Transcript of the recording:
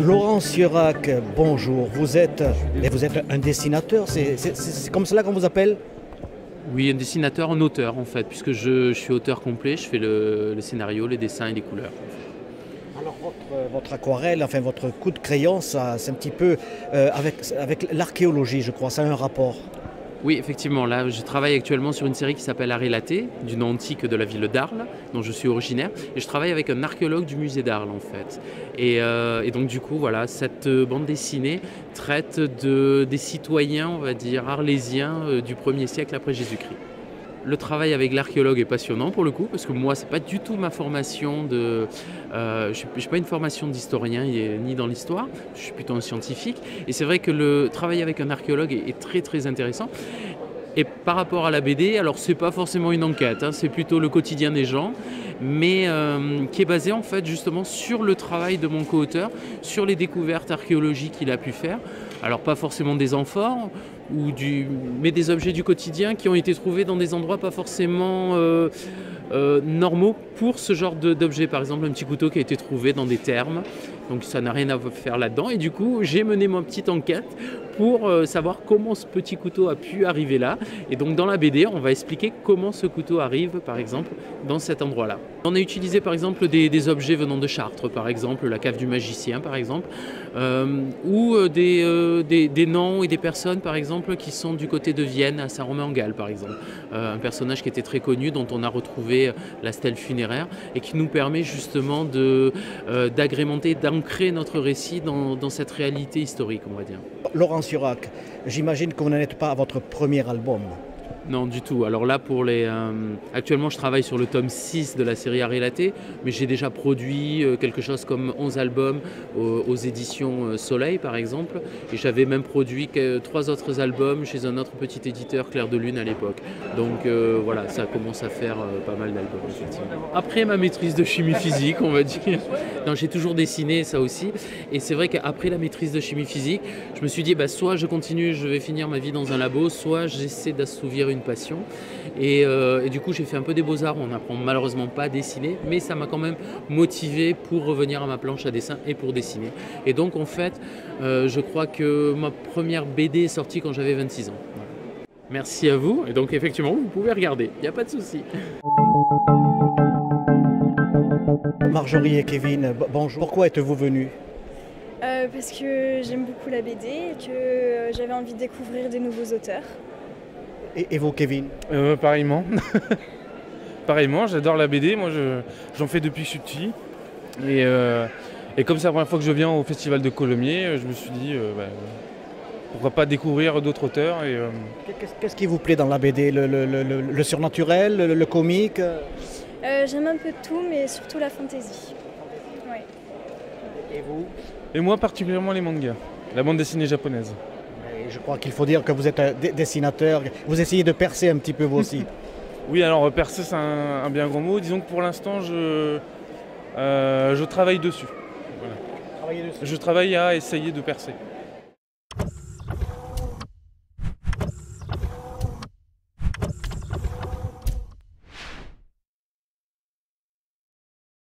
Laurent Siurac, bonjour. Vous êtes un dessinateur, c'est comme cela qu'on vous appelle? Oui, un dessinateur, un auteur en fait, puisque je suis auteur complet, je fais le scénario, les dessins et les couleurs. Alors votre aquarelle, enfin votre coup de crayon, ça, c'est un petit peu avec l'archéologie, je crois, ça a un rapport. Oui, effectivement, là je travaille actuellement sur une série qui s'appelle Arrêlaté, du nom antique de la ville d'Arles, dont je suis originaire, et je travaille avec un archéologue du musée d'Arles en fait. Et donc du coup, voilà, cette bande dessinée traite des citoyens, on va dire, arlésiens du 1er siècle après Jésus-Christ. Le travail avec l'archéologue est passionnant pour le coup, parce que moi, c'est pas du tout ma formation je suis pas une formation d'historien ni dans l'histoire, je suis plutôt un scientifique. Et c'est vrai que le travail avec un archéologue est très très intéressant. Et par rapport à la BD, alors c'est pas forcément une enquête, hein, c'est plutôt le quotidien des gens, mais qui est basé en fait justement sur le travail de mon co-auteur, sur les découvertes archéologiques qu'il a pu faire. Alors pas forcément des amphores, mais des objets du quotidien qui ont été trouvés dans des endroits pas forcément normaux pour ce genre d'objet. Par exemple, un petit couteau qui a été trouvé dans des thermes, donc ça n'a rien à faire là-dedans. Et du coup, j'ai mené ma petite enquête pour savoir comment ce petit couteau a pu arriver là. Et donc dans la BD, on va expliquer comment ce couteau arrive, par exemple, dans cet endroit-là. On a utilisé par exemple des objets venant de Chartres, par exemple, la cave du magicien, par exemple, ou des noms et des personnes, par exemple, qui sont du côté de Vienne, à Saint-Romain-en-Galles, par exemple. Un personnage qui était très connu, dont on a retrouvé la stèle funéraire, et qui nous permet justement d'agrémenter, d'ancrer notre récit dans cette réalité historique, on va dire. Laurent Siurac, j'imagine que vous n'en êtes pas à votre premier album. Non, du tout. Alors là, actuellement, je travaille sur le tome 6 de la série Arrêlaté, mais j'ai déjà produit quelque chose comme 11 albums aux éditions Soleil, par exemple, et j'avais même produit 3 autres albums chez un autre petit éditeur, Clair de Lune, à l'époque. Donc voilà, ça commence à faire pas mal d'albums, effectivement. Après ma maîtrise de chimie physique, on va dire, non, j'ai toujours dessiné, ça aussi, et c'est vrai qu'après la maîtrise de chimie physique, je me suis dit, soit je continue, je vais finir ma vie dans un labo, soit j'essaie d'assouvir une passion. Et du coup, j'ai fait un peu des beaux-arts. On n'apprend malheureusement pas à dessiner, mais ça m'a quand même motivé pour revenir à ma planche à dessin et pour dessiner. Et donc, en fait, je crois que ma première BD est sortie quand j'avais 26 ans. Voilà. Merci à vous. Et donc, effectivement, vous pouvez regarder. Il n'y a pas de souci. Marjorie et Kevin, bonjour. Pourquoi êtes-vous venus? Parce que j'aime beaucoup la BD et que j'avais envie de découvrir des nouveaux auteurs. Et vous, Kevin? Pareillement. Pareillement, j'adore la BD. Moi, j'en fais depuis que je suis petit. Et comme c'est la première fois que je viens au festival de Colomiers, je me suis dit, pourquoi pas découvrir d'autres auteurs. Qu'est-ce qui vous plaît dans la BD? Le surnaturel, le comique? J'aime un peu de tout, mais surtout la fantasy. Ouais. Et vous? Et moi, particulièrement les mangas, la bande dessinée japonaise. Je crois qu'il faut dire que vous êtes un dessinateur, vous essayez de percer un petit peu vous aussi. Oui, alors percer c'est un bien grand mot. Disons que pour l'instant je travaille dessus. Voilà. Je travaille à essayer de percer.